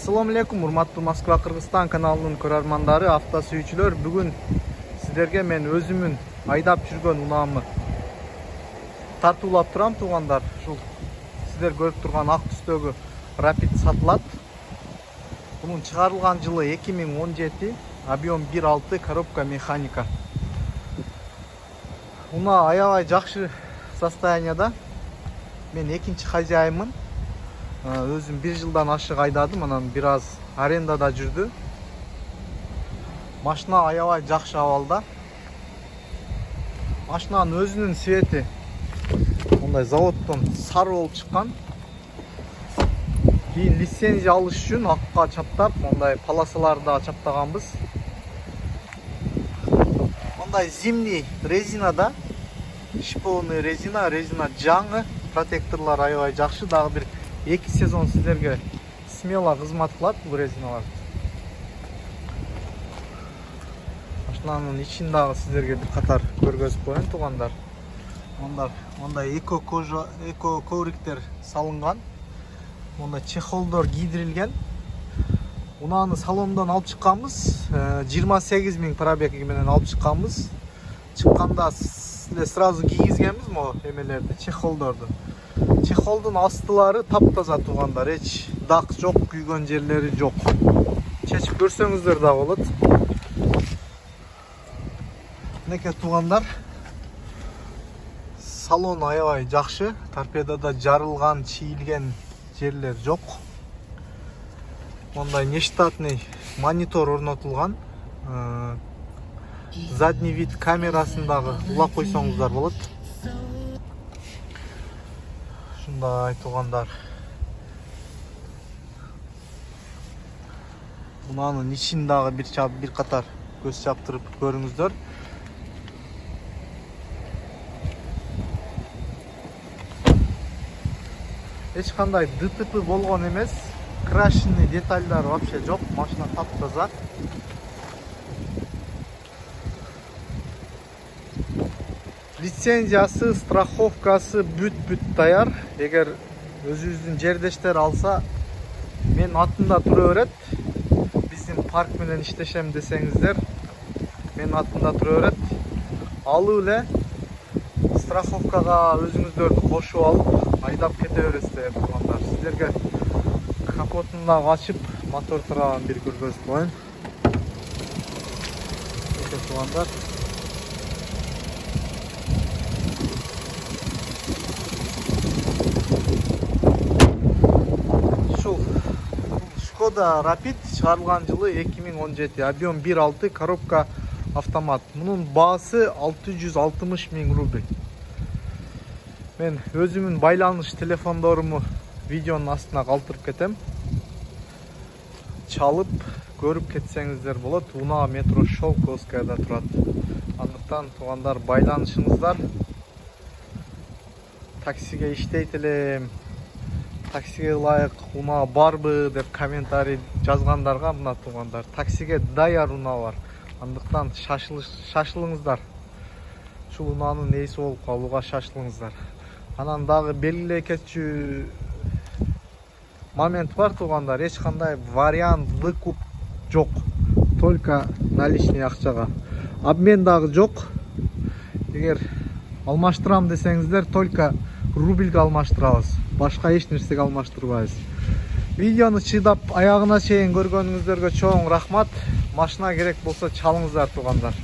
Assalamu alaikum, урматтуу Москва Кыргызстан каналынын көрөрмандары, авто сүйүүчүлөр. Бүгүн сиздерге мен өзүмүн айдап жүргөн унаамы тартуулап турам туугандар. Ушул сиздер көрүп турган ак түстөгү Rapid сатылат. Бунун чыгарылган жылы 2017, объем 1.6, коробка механика. Унаа аябай жакшы состоянияда. Мен экинчи хозяйымын. Өзüm bir жылдан ашык айдадым, анан бир аз арендада жүрдү. Машина аябай жакшы абалда. Машинанын өзүнүн свети мындай заводдон сары болуп чыккан. Кийин лицензия алыш үчүн акка чаптап, мындай полосаларда чаптаганбыз. Мындай зимний резинада, шиповный резина жаңы, протекторлор аябай жакшы, дагы бир 2 сезон сиздерге смело кызмат кылат бул резиналар. Машинанын ичин дагы сиздерге бир катар көргөзүп коеюн туугандар. Мындай эко кожа, эко ковриктер салынган. Мындай чехолдор кийдирилген. Унааны салондон алып чыкканбыз. 28 000 пробеги менен алып чыкканбыз. Чыкканда сразу кийгизгенбиз мо эмелерди, чехолдорду. Чехолдун астылары таптаза туугандар, эч дак жок, күйгөн жерлери жок. Чечип көрсөңүздөр да болот. Мынеке туугандар, салон аябай жакшы, торпедода жарылган, чийилген жерлер жок. Мондай нештатный монитор орнотулган. Задний вид камерасындагы улап койсоңуздар болот. Шундай туугандар. Мунанын ичин дагы бир катар көз чаптырып көрүңүздөр. Эч кандай ДТП болгон эмес. Крашенный детальдар вообще жок. Машина таптаза. Лицензиясы, страховкасы бүт даяр. Эгер өзүбүздүн жердештер алса, мен атында тура берет. Биздин парк менен иштешем десеңиздер, мен атында тура берет. Алып эле страховкага өзүңүздөрдү кошуп алып, айдап кете бересиздер туугандар. Сиздерге капотун дагы ачып, мотор тарабын бир көргөзүп коеюн. Туугандар. Skoda Rapid чыгарылган жылы 2017, объем 1.6, коробка автомат. Мунун баасы 660 000 рубль. Мен өзүмүн байланыш телефондоруму видеонун астына калтырып кетем. Чалып көрүп кетсеңиздер болот. Унаа метро Шелковскаяда турат. Андыктан туугандар, байланышыңыздар. Таксиге иштейт элем, таксиге ылайык унаа барбы деп комментарий жазгандарга мына туугандар, таксиге даяр унаа бар. Андыктан шашылыңыздар. Ушул унаанын ээси болуп калууга шашылыңыздар. Анан дагы белгилей кетчү момент бар туугандар, эч кандай вариант выкуп жок. Только наличный акчага. Обмен дагы жок. Эгер алмаштырам десеңиздер, только рубльге алмаштырабыз. Башка эч нерсеге алмаштырбайбыз. Видеону чыдап аягына чейин көргөнүңүздөргө чоң рахмат. Машина керек болсо чалыңыздар туугандар.